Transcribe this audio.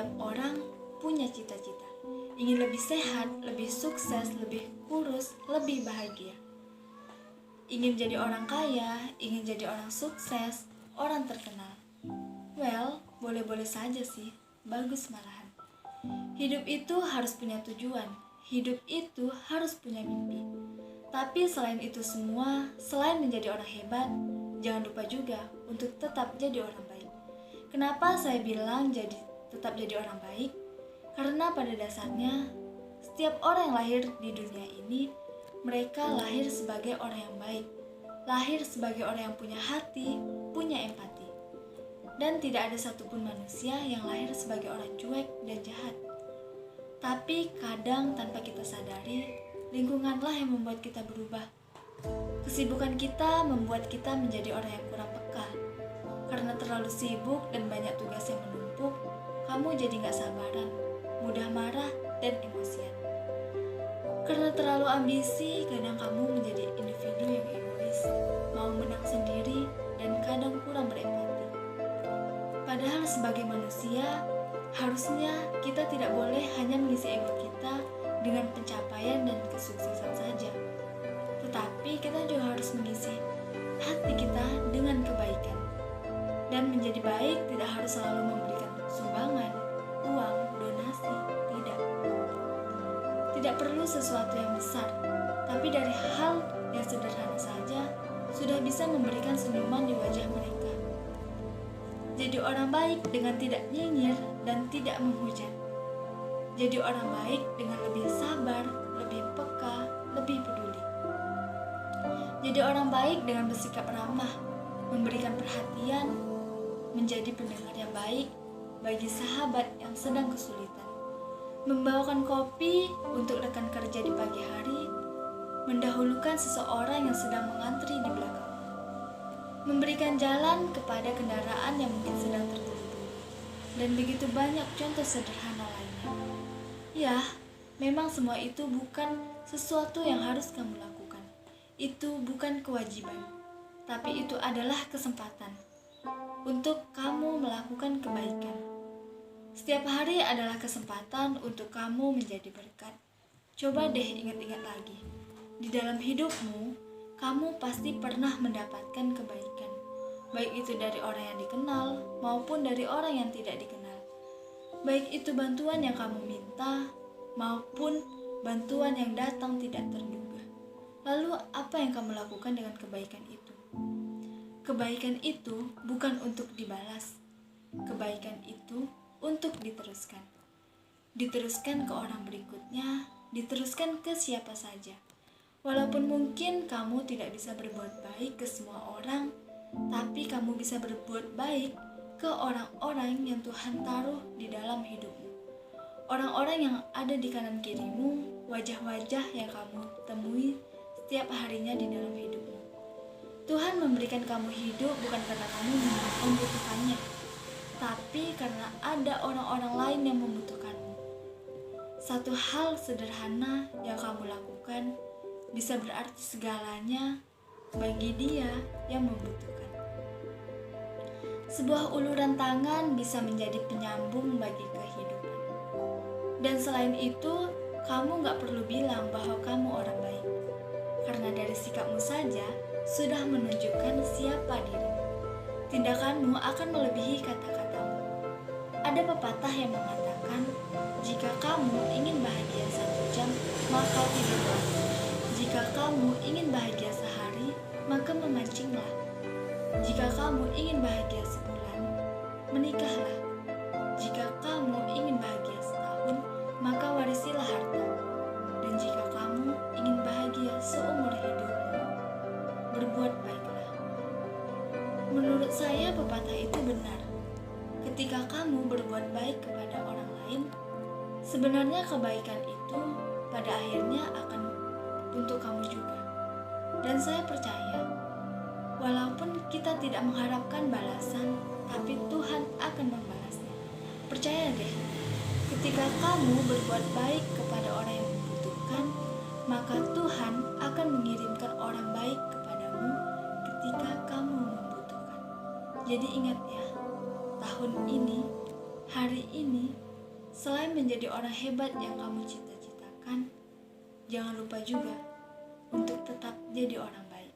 setiap orang punya cita-cita. Ingin lebih sehat, lebih sukses, lebih kurus, lebih bahagia. Ingin jadi orang kaya, ingin jadi orang sukses, orang terkenal. Well, boleh-boleh saja sih, bagus malahan. Hidup itu harus punya tujuan, hidup itu harus punya mimpi. Tapi selain itu semua, selain menjadi orang hebat, jangan lupa juga untuk tetap jadi orang baik. Kenapa saya bilang tetap jadi orang baik? Karena pada dasarnya, setiap orang yang lahir di dunia ini, mereka lahir sebagai orang yang baik, lahir sebagai orang yang punya hati, punya empati. Dan tidak ada satupun manusia yang lahir sebagai orang cuek dan jahat. Tapi kadang tanpa kita sadari, lingkunganlah yang membuat kita berubah. Kesibukan kita membuat kita menjadi orang yang kurang peka. Karena terlalu sibuk dan banyak tugas yang menumpuk, kamu jadi gak sabaran, mudah marah dan emosian. Karena terlalu ambisi, kadang kamu menjadi individu yang egois, mau menang sendiri dan kadang kurang berempati. Padahal sebagai manusia, harusnya kita tidak boleh hanya mengisi ego kita dengan pencapaian dan kesuksesan saja. Tetapi kita juga harus mengisi hati kita dengan kebaikan. Dan menjadi baik tidak harus selalu memberikan sumbangan, uang, donasi, tidak. Tidak perlu sesuatu yang besar, tapi dari hal yang sederhana saja sudah bisa memberikan senyuman di wajah mereka. Jadi orang baik dengan tidak nyinyir dan tidak menghujat. Jadi orang baik dengan lebih sabar, lebih peka, lebih peduli. Jadi orang baik dengan bersikap ramah, memberikan perhatian, menjadi pendengar yang baik bagi sahabat yang sedang kesulitan. Membawakan kopi untuk rekan kerja di pagi hari, mendahulukan seseorang yang sedang mengantri di belakang. Memberikan jalan kepada kendaraan yang mungkin sedang terburu-buru. Dan begitu banyak contoh sederhana lainnya. Ya, memang semua itu bukan sesuatu yang harus kamu lakukan. Itu bukan kewajiban, tapi itu adalah kesempatan untuk kamu melakukan kebaikan. Setiap hari adalah kesempatan untuk kamu menjadi berkat. Coba deh ingat-ingat lagi. Di dalam hidupmu, kamu pasti pernah mendapatkan kebaikan. Baik itu dari orang yang dikenal maupun dari orang yang tidak dikenal. Baik itu bantuan yang kamu minta maupun bantuan yang datang tidak terduga. Lalu apa yang kamu lakukan dengan kebaikan itu? Kebaikan itu bukan untuk dibalas. Kebaikan itu untuk diteruskan. Diteruskan ke orang berikutnya, diteruskan ke siapa saja. Walaupun mungkin kamu tidak bisa berbuat baik ke semua orang, tapi kamu bisa berbuat baik ke orang-orang yang Tuhan taruh di dalam hidupmu. Orang-orang yang ada di kanan kirimu, wajah-wajah yang kamu temui setiap harinya di dalam hidupmu. Tuhan memberikan kamu hidup bukan karena kamu membutuhkannya, tapi karena ada orang-orang lain yang membutuhkanmu. Satu hal sederhana yang kamu lakukan bisa berarti segalanya bagi dia yang membutuhkan. Sebuah uluran tangan bisa menjadi penyambung bagi kehidupan. Dan selain itu, kamu gak perlu bilang bahwa kamu orang baik. Karena dari sikapmu saja sudah menunjukkan siapa dirimu. Tindakanmu akan melebihi kata-katamu. Ada pepatah yang mengatakan, jika kamu ingin bahagia 1 jam, maka tidurlah. Jika kamu ingin bahagia sehari, maka memancinglah. Jika kamu ingin bahagia sebulan, menikahlah. Jika kamu ingin bahagia setahun, maka warisilah harta. Dan jika kamu ingin bahagia seumur hidupmu, berbuat baiklah. Menurut saya pepatah itu benar. Ketika kamu berbuat baik kepada orang lain, sebenarnya kebaikan itu pada akhirnya akan untuk kamu juga. Dan saya percaya, walaupun kita tidak mengharapkan balasan, tapi Tuhan akan membalasnya. Percaya deh, ketika kamu berbuat baik kepada orang yang membutuhkan, maka Tuhan akan mengirimkan orang baik kepadamu ketika kamu membutuhkan. Jadi ingat ya, tahun ini, hari ini, Selain menjadi orang hebat yang kamu cita-citakan, jangan lupa juga untuk tetap jadi orang baik.